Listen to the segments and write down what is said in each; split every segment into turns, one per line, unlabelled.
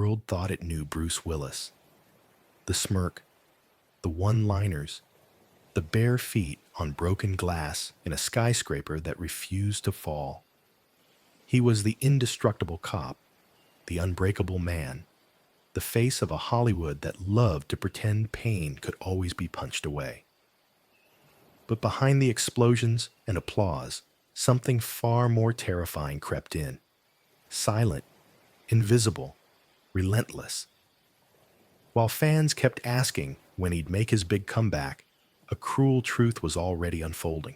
world thought it knew Bruce Willis. The smirk, the one-liners, the bare feet on broken glass in a skyscraper that refused to fall. He was the indestructible cop, the unbreakable man, the face of a Hollywood that loved to pretend pain could always be punched away. But behind the explosions and applause, something far more terrifying crept in. Silent, invisible, relentless. While fans kept asking when he'd make his big comeback, a cruel truth was already unfolding.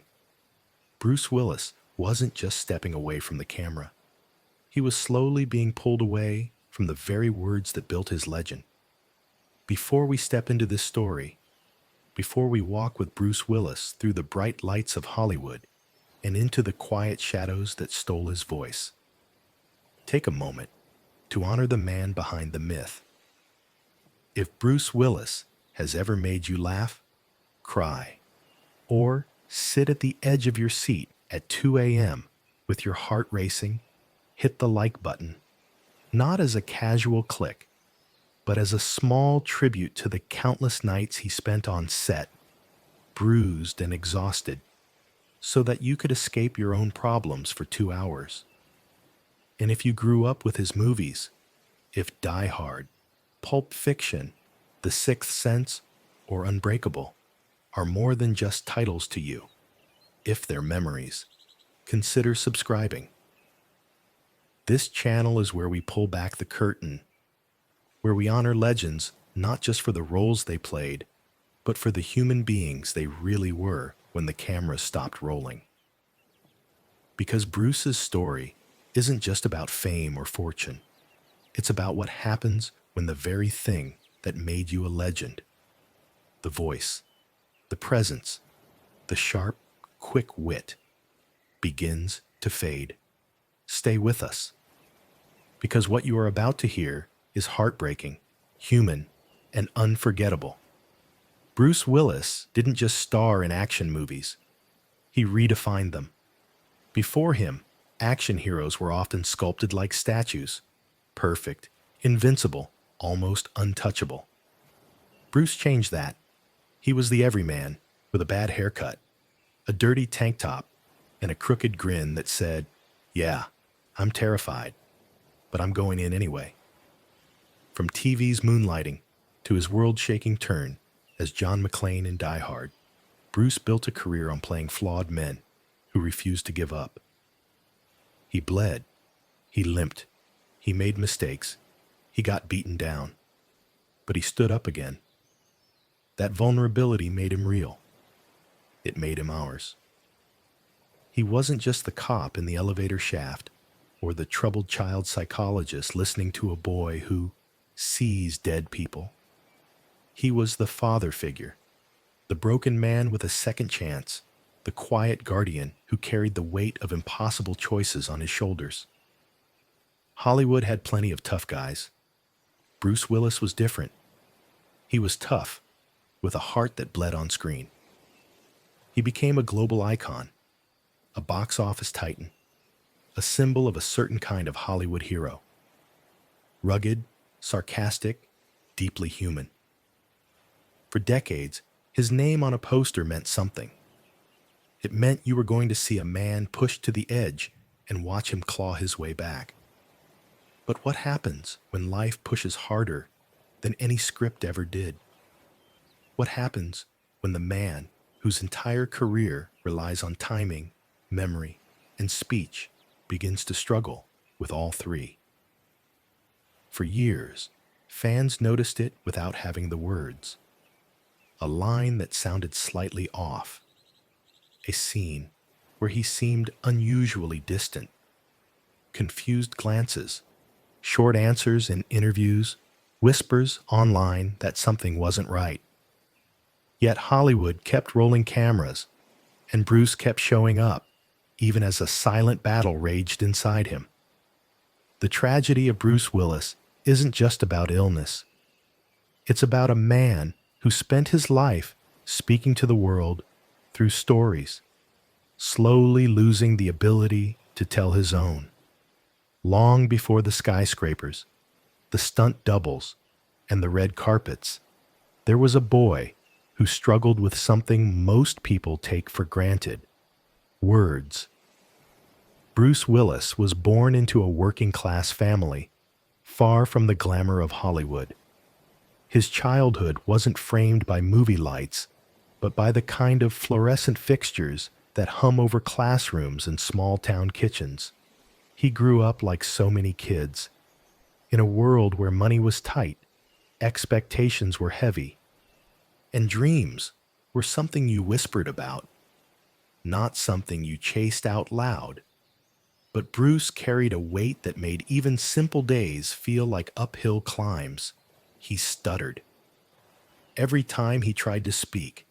Bruce Willis wasn't just stepping away from the camera. He was slowly being pulled away from the very words that built his legend. Before we step into this story, before we walk with Bruce Willis through the bright lights of Hollywood and into the quiet shadows that stole his voice, take a moment to honor the man behind the myth. If Bruce Willis has ever made you laugh, cry, or sit at the edge of your seat at 2 a.m. with your heart racing, hit the like button, not as a casual click, but as a small tribute to the countless nights he spent on set, bruised and exhausted, so that you could escape your own problems for 2 hours. And if you grew up with his movies, if Die Hard, Pulp Fiction, The Sixth Sense, or Unbreakable are more than just titles to you, if they're memories, consider subscribing. This channel is where we pull back the curtain, where we honor legends not just for the roles they played, but for the human beings they really were when the camera stopped rolling. Because Bruce's story isn't just about fame or fortune. It's about what happens when the very thing that made you a legend, the voice, the presence, the sharp, quick wit, begins to fade. Stay with us, because what you are about to hear is heartbreaking, human, and unforgettable. Bruce Willis didn't just star in action movies. He redefined them. Before him, action heroes were often sculpted like statues, perfect, invincible, almost untouchable. Bruce changed that. He was the everyman with a bad haircut, a dirty tank top, and a crooked grin that said, "Yeah, I'm terrified, but I'm going in anyway." From TV's moonlighting to his world-shaking turn as John McClane in Die Hard, Bruce built a career on playing flawed men who refused to give up. He bled, he limped, he made mistakes, he got beaten down, but he stood up again. That vulnerability made him real. It made him ours. He wasn't just the cop in the elevator shaft or the troubled child psychologist listening to a boy who sees dead people. He was the father figure, the broken man with a second chance, the quiet guardian who carried the weight of impossible choices on his shoulders. Hollywood had plenty of tough guys. Bruce Willis was different. He was tough, with a heart that bled on screen. He became a global icon, a box office titan, a symbol of a certain kind of Hollywood hero. Rugged, sarcastic, deeply human. For decades, his name on a poster meant something. It meant you were going to see a man pushed to the edge and watch him claw his way back. But what happens when life pushes harder than any script ever did? What happens when the man whose entire career relies on timing, memory, and speech begins to struggle with all three? For years, fans noticed it without having the words. A line that sounded slightly off. A scene where he seemed unusually distant. Confused glances, short answers in interviews, whispers online that something wasn't right. Yet Hollywood kept rolling cameras, and Bruce kept showing up, even as a silent battle raged inside him. The tragedy of Bruce Willis isn't just about illness. It's about a man who spent his life speaking to the world through stories, slowly losing the ability to tell his own. Long before the skyscrapers, the stunt doubles, and the red carpets, there was a boy who struggled with something most people take for granted: words. Bruce Willis was born into a working-class family, far from the glamour of Hollywood. His childhood wasn't framed by movie lights, but by the kind of fluorescent fixtures that hum over classrooms and small-town kitchens. He grew up like so many kids, in a world where money was tight, expectations were heavy, and dreams were something you whispered about, not something you chased out loud. But Bruce carried a weight that made even simple days feel like uphill climbs. He stuttered. Every time he tried to speak,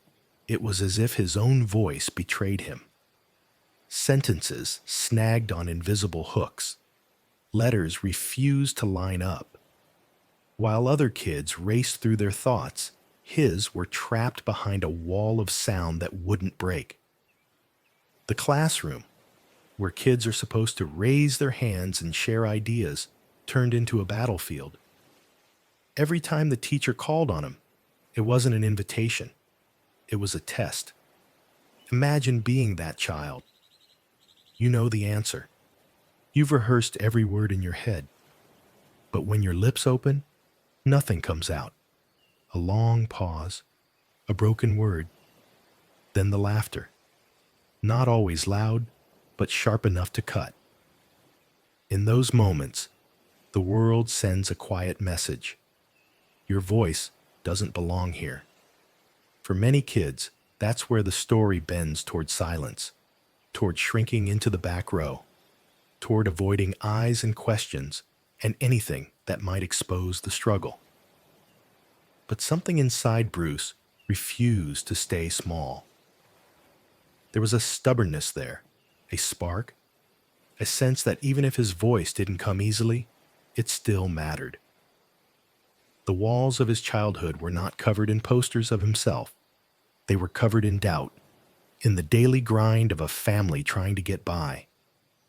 it was as if his own voice betrayed him. Sentences snagged on invisible hooks. Letters refused to line up. While other kids raced through their thoughts, his were trapped behind a wall of sound that wouldn't break. The classroom, where kids are supposed to raise their hands and share ideas, turned into a battlefield. Every time the teacher called on him, it wasn't an invitation. It was a test. Imagine being that child. You know the answer. You've rehearsed every word in your head. But when your lips open, nothing comes out. A long pause, a broken word, then the laughter. Not always loud, but sharp enough to cut. In those moments, the world sends a quiet message. Your voice doesn't belong here. For many kids, that's where the story bends toward silence, toward shrinking into the back row, toward avoiding eyes and questions and anything that might expose the struggle. But something inside Bruce refused to stay small. There was a stubbornness there, a spark, a sense that even if his voice didn't come easily, it still mattered. The walls of his childhood were not covered in posters of himself. They were covered in doubt, in the daily grind of a family trying to get by,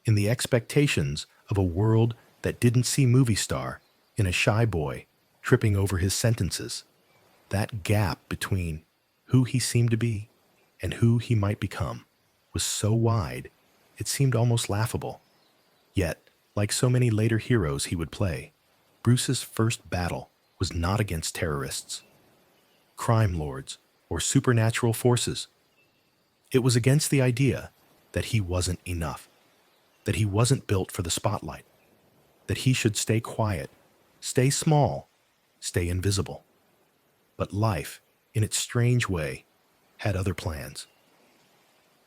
in the expectations of a world that didn't see movie star in a shy boy tripping over his sentences. That gap between who he seemed to be and who he might become was so wide, it seemed almost laughable. Yet, like so many later heroes he would play, Bruce's first battle was not against terrorists, crime lords, or supernatural forces. It was against the idea that he wasn't enough, that he wasn't built for the spotlight, that he should stay quiet, stay small, stay invisible. But life, in its strange way, had other plans.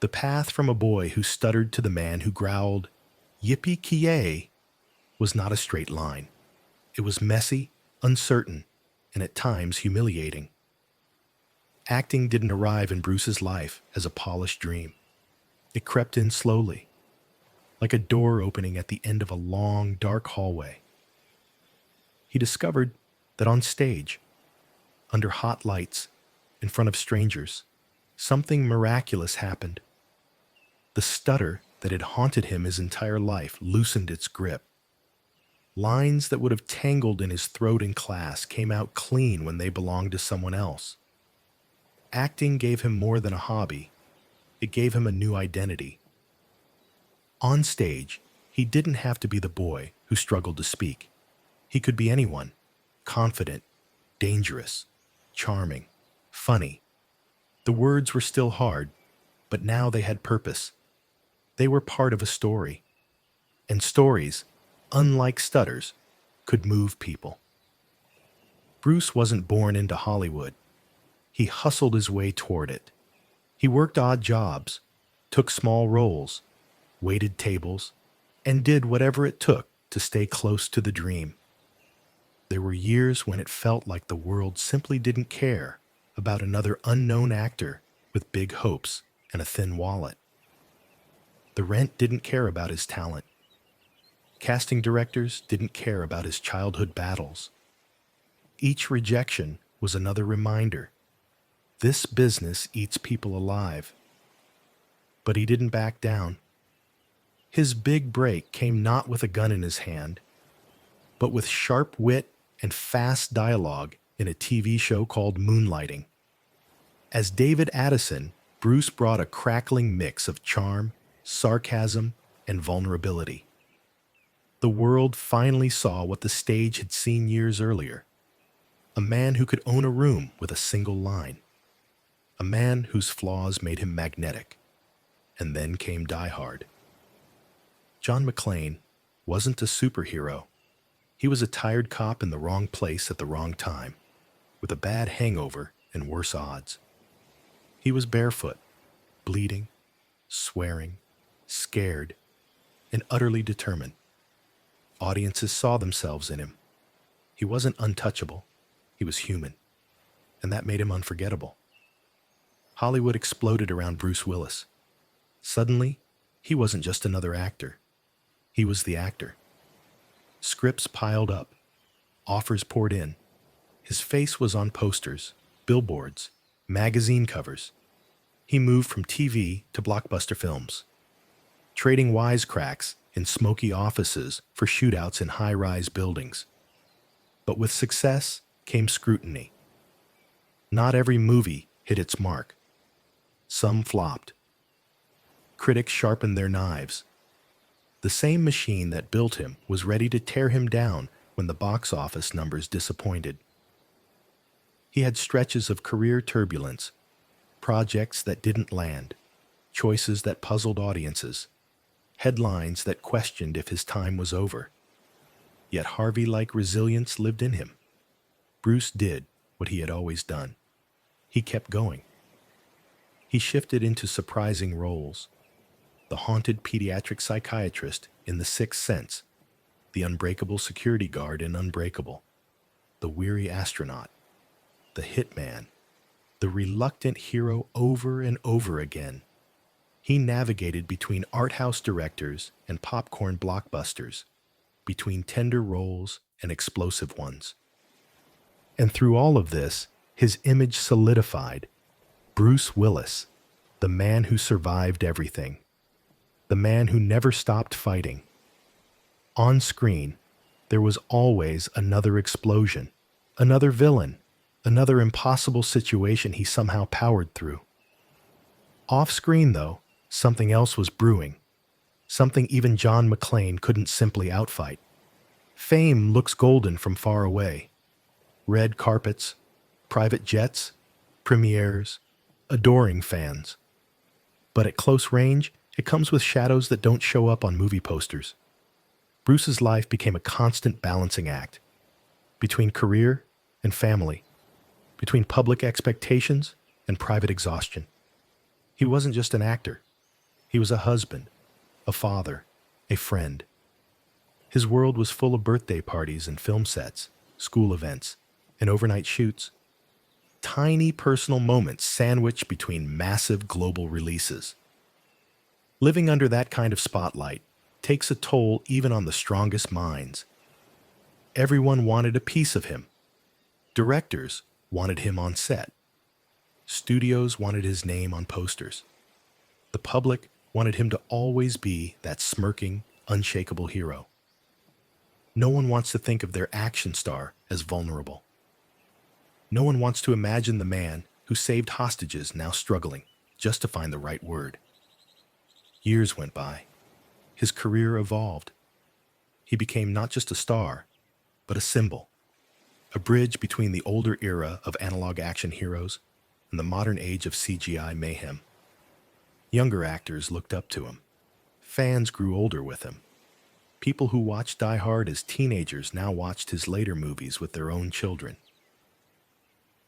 The path from a boy who stuttered to the man who growled, "Yippee-ki-yay," was not a straight line. It was messy, uncertain, and at times humiliating. Acting didn't arrive in Bruce's life as a polished dream. It crept in slowly, like a door opening at the end of a long, dark hallway. He discovered that on stage, under hot lights, in front of strangers, something miraculous happened. The stutter that had haunted him his entire life loosened its grip. Lines that would have tangled in his throat in class came out clean when they belonged to someone else. Acting gave him more than a hobby. It gave him a new identity. On stage, he didn't have to be the boy who struggled to speak. He could be anyone: confident, dangerous, charming, funny. The words were still hard, but now they had purpose. They were part of a story. And stories, unlike stutters, could move people. Bruce wasn't born into Hollywood. He hustled his way toward it. He worked odd jobs, took small roles, waited tables, and did whatever it took to stay close to the dream. There were years when it felt like the world simply didn't care about another unknown actor with big hopes and a thin wallet. The rent didn't care about his talent. Casting directors didn't care about his childhood battles. Each rejection was another reminder: this business eats people alive. But he didn't back down. His big break came not with a gun in his hand, but with sharp wit and fast dialogue in a TV show called Moonlighting. As David Addison, Bruce brought a crackling mix of charm, sarcasm, and vulnerability. The world finally saw what the stage had seen years earlier. A man who could own a room with a single line. A man whose flaws made him magnetic. And then came Die Hard. John McClane wasn't a superhero. He was a tired cop in the wrong place at the wrong time, with a bad hangover and worse odds. He was barefoot, bleeding, swearing, scared, and utterly determined. Audiences saw themselves in him. He wasn't untouchable. He was human, and that made him unforgettable. Hollywood exploded around Bruce Willis. Suddenly, he wasn't just another actor. He was the actor. Scripts piled up. Offers poured in. His face was on posters, billboards, magazine covers. He moved from TV to blockbuster films, trading wisecracks in smoky offices for shootouts in high-rise buildings. But with success came scrutiny. Not every movie hit its mark. Some flopped. Critics sharpened their knives. The same machine that built him was ready to tear him down when the box office numbers disappointed. He had stretches of career turbulence, projects that didn't land, choices that puzzled audiences, headlines that questioned if his time was over. Yet Harvey-like resilience lived in him. Bruce did what he had always done. He kept going. He shifted into surprising roles. The haunted pediatric psychiatrist in The Sixth Sense, the unbreakable security guard in Unbreakable, the weary astronaut, the hitman, the reluctant hero over and over again. He navigated between art house directors and popcorn blockbusters, between tender roles and explosive ones. And through all of this, his image solidified. Bruce Willis, the man who survived everything, the man who never stopped fighting. On screen, there was always another explosion, another villain, another impossible situation he somehow powered through. Off screen, though, something else was brewing, something even John McClane couldn't simply outfight. Fame looks golden from far away. Red carpets, private jets, premieres, adoring fans. But at close range, it comes with shadows that don't show up on movie posters. Bruce's life became a constant balancing act between career and family, between public expectations and private exhaustion. He wasn't just an actor. He was a husband, a father, a friend. His world was full of birthday parties and film sets, school events, and overnight shoots. Tiny personal moments sandwiched between massive global releases. Living under that kind of spotlight takes a toll even on the strongest minds. Everyone wanted a piece of him. Directors wanted him on set. Studios wanted his name on posters. The public wanted him to always be that smirking, unshakable hero. No one wants to think of their action star as vulnerable. No one wants to imagine the man who saved hostages now struggling just to find the right word. Years went by. His career evolved. He became not just a star, but a symbol, a bridge between the older era of analog action heroes and the modern age of CGI mayhem. Younger actors looked up to him. Fans grew older with him. People who watched Die Hard as teenagers now watched his later movies with their own children.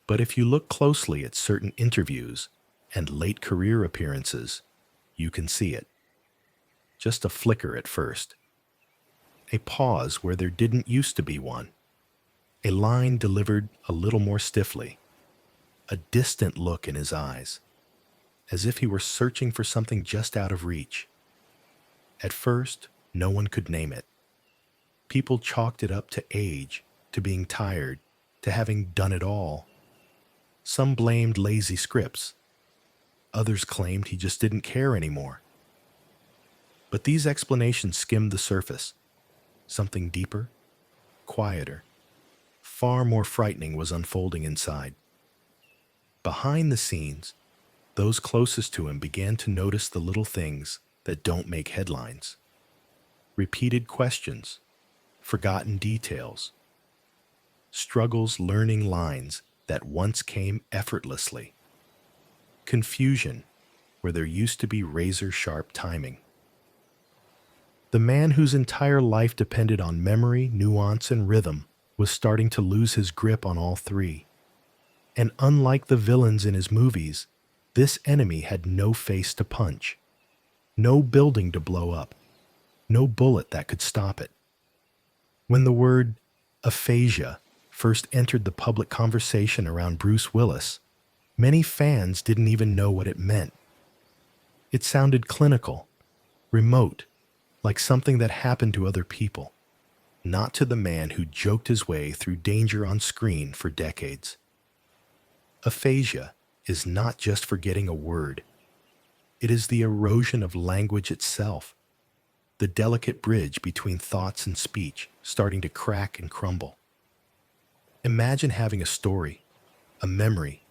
But if you look closely at certain interviews and late career appearances, you can see it. Just a flicker at first. A pause where there didn't used to be one. A line delivered a little more stiffly. A distant look in his eyes, as if he were searching for something just out of reach. At first, no one could name it. People chalked it up to age, to being tired, to having done it all. Some blamed lazy scripts. Others claimed he just didn't care anymore. But these explanations skimmed the surface. Something deeper, quieter, far more frightening was unfolding inside. Behind the scenes, those closest to him began to notice the little things that don't make headlines. Repeated questions, forgotten details, struggles learning lines that once came effortlessly, confusion where there used to be razor-sharp timing. The man whose entire life depended on memory, nuance, and rhythm was starting to lose his grip on all three. And unlike the villains in his movies, this enemy had no face to punch, no building to blow up, no bullet that could stop it. When the word aphasia first entered the public conversation around Bruce Willis, many fans didn't even know what it meant. It sounded clinical, remote, like something that happened to other people, not to the man who joked his way through danger on screen for decades. Aphasia is not just forgetting a word. It is the erosion of language itself, the delicate bridge between thoughts and speech starting to crack and crumble. Imagine having a story, a memory,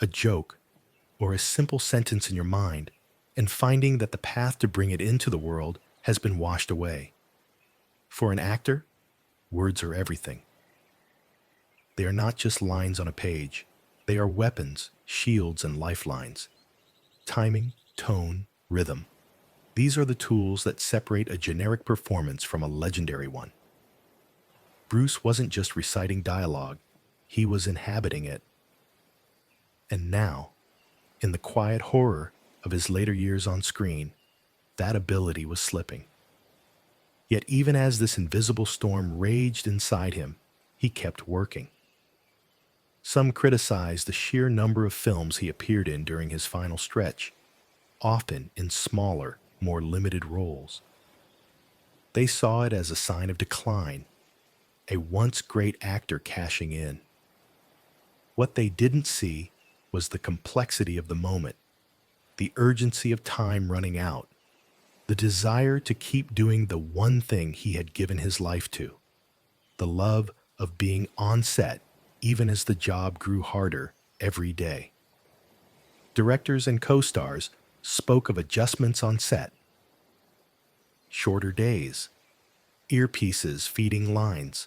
a joke, or a simple sentence in your mind, and finding that the path to bring it into the world has been washed away. For an actor, words are everything. They are not just lines on a page. They are weapons, shields, and lifelines. Timing, tone, rhythm. These are the tools that separate a generic performance from a legendary one. Bruce wasn't just reciting dialogue, he was inhabiting it. And now, in the quiet horror of his later years on screen, that ability was slipping. Yet even as this invisible storm raged inside him, he kept working. Some criticized the sheer number of films he appeared in during his final stretch, often in smaller, more limited roles. They saw it as a sign of decline, a once great actor cashing in. What they didn't see was the complexity of the moment, the urgency of time running out, the desire to keep doing the one thing he had given his life to, the love of being on set even as the job grew harder every day. Directors and co-stars spoke of adjustments on set, shorter days, earpieces feeding lines,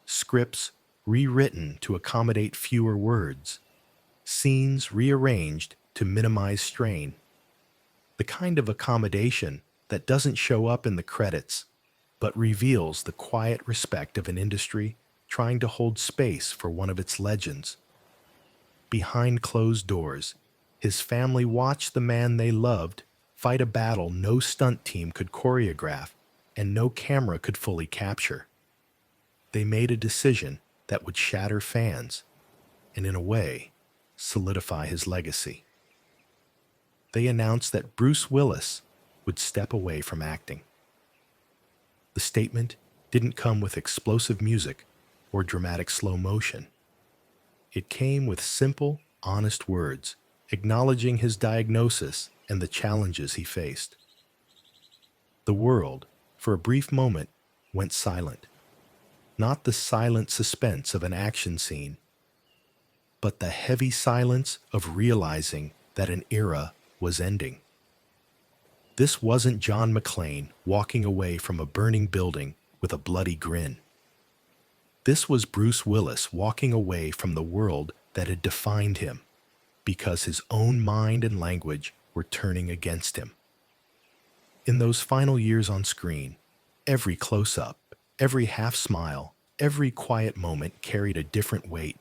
scripts rewritten to accommodate fewer words, scenes rearranged to minimize strain. The kind of accommodation that doesn't show up in the credits, but reveals the quiet respect of an industry trying to hold space for one of its legends. Behind closed doors, his family watched the man they loved fight a battle no stunt team could choreograph and no camera could fully capture. They made a decision that would shatter fans and, in a way, solidify his legacy. They announced that Bruce Willis would step away from acting. The statement didn't come with explosive music or dramatic slow motion. It came with simple, honest words, acknowledging his diagnosis and the challenges he faced. The world, for a brief moment, went silent. Not the silent suspense of an action scene, but the heavy silence of realizing that an era was ending. This wasn't John McClane walking away from a burning building with a bloody grin. This was Bruce Willis walking away from the world that had defined him because his own mind and language were turning against him. In those final years on screen, every close-up, every half-smile, every quiet moment carried a different weight.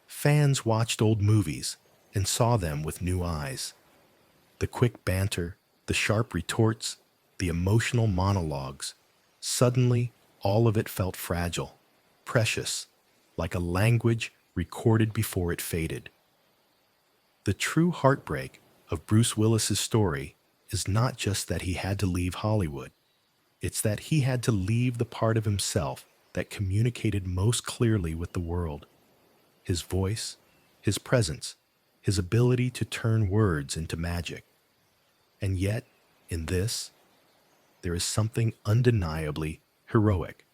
Fans watched old movies and saw them with new eyes. The quick banter, the sharp retorts, the emotional monologues. Suddenly, all of it felt fragile, precious, like a language recorded before it faded. The true heartbreak of Bruce Willis's story is not just that he had to leave Hollywood. It's that he had to leave the part of himself that communicated most clearly with the world. His voice, his presence, his ability to turn words into magic. And yet, in this, there is something undeniably heroic.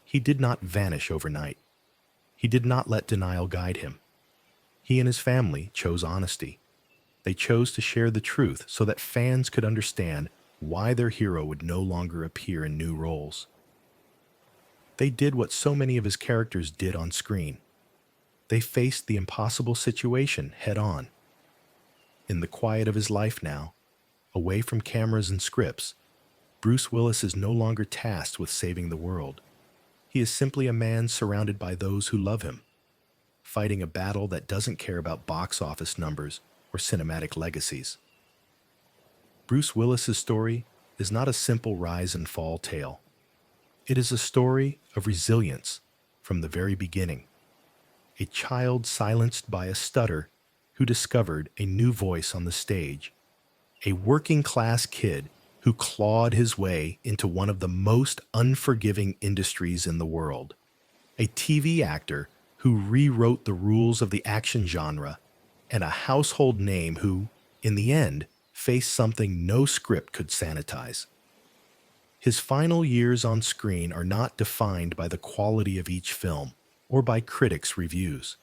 He did not vanish overnight. He did not let denial guide him. He and his family chose honesty. They chose to share the truth so that fans could understand why their hero would no longer appear in new roles. They did what so many of his characters did on screen. They faced the impossible situation head on. In the quiet of his life now, away from cameras and scripts, Bruce Willis is no longer tasked with saving the world. He is simply a man surrounded by those who love him, fighting a battle that doesn't care about box office numbers or cinematic legacies. Bruce Willis's story is not a simple rise and fall tale. It is a story of resilience from the very beginning. A child silenced by a stutter who discovered a new voice on the stage. A working-class kid who clawed his way into one of the most unforgiving industries in the world. A TV actor who rewrote the rules of the action genre, and a household name who, in the end, faced something no script could sanitize. His final years on screen are not defined by the quality of each film or by critics' reviews.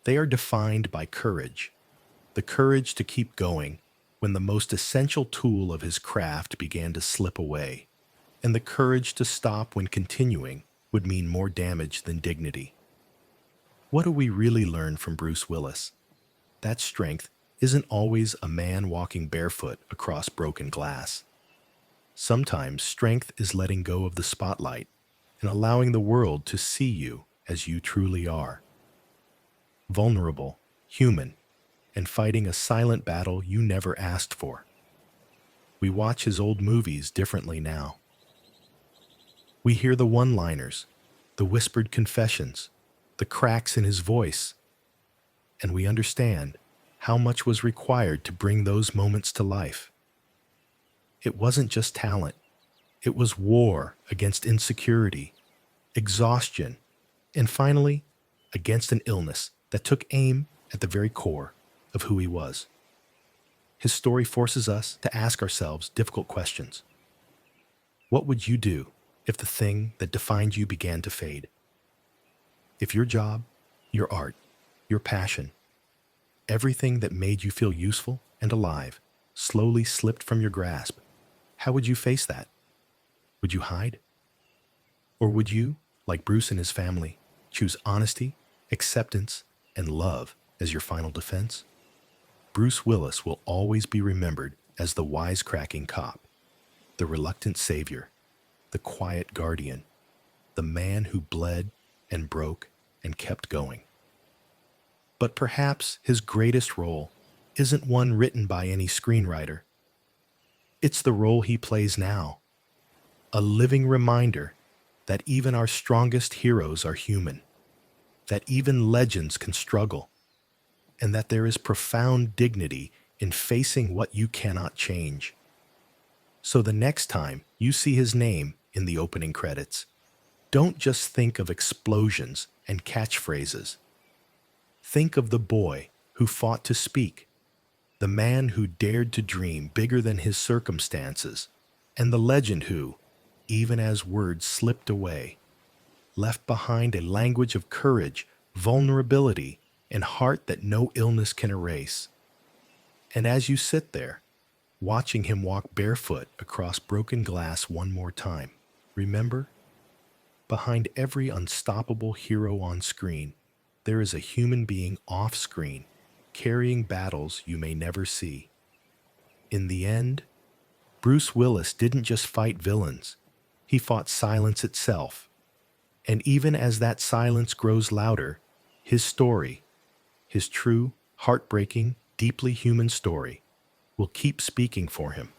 They are defined by courage, the courage to keep going when the most essential tool of his craft began to slip away, and the courage to stop when continuing would mean more damage than dignity. What do we really learn from Bruce Willis? That strength isn't always a man walking barefoot across broken glass. Sometimes strength is letting go of the spotlight and allowing the world to see you as you truly are. Vulnerable, human, and fighting a silent battle you never asked for. We watch his old movies differently now. We hear the one-liners, the whispered confessions, the cracks in his voice, and we understand how much was required to bring those moments to life. It wasn't just talent. It was war against insecurity, exhaustion, and finally, against an illness that took aim at the very core of who he was. His story forces us to ask ourselves difficult questions. What would you do if the thing that defined you began to fade? If your job, your art, your passion, everything that made you feel useful and alive slowly slipped from your grasp, how would you face that? Would you hide? Or would you, like Bruce and his family, choose honesty, acceptance, and love as your final defense? Bruce Willis will always be remembered as the wisecracking cop, the reluctant savior, the quiet guardian, the man who bled and broke and kept going. But perhaps his greatest role isn't one written by any screenwriter. It's the role he plays now, a living reminder that even our strongest heroes are human, that even legends can struggle, and that there is profound dignity in facing what you cannot change. So the next time you see his name in the opening credits, don't just think of explosions and catchphrases. Think of the boy who fought to speak, the man who dared to dream bigger than his circumstances, and the legend who, even as words slipped away, left behind a language of courage, vulnerability, and heart that no illness can erase. And as you sit there, watching him walk barefoot across broken glass one more time, remember, behind every unstoppable hero on screen, there is a human being off screen, carrying battles you may never see. In the end, Bruce Willis didn't just fight villains, he fought silence itself. And even as that silence grows louder, his story, his true, heartbreaking, deeply human story, will keep speaking for him.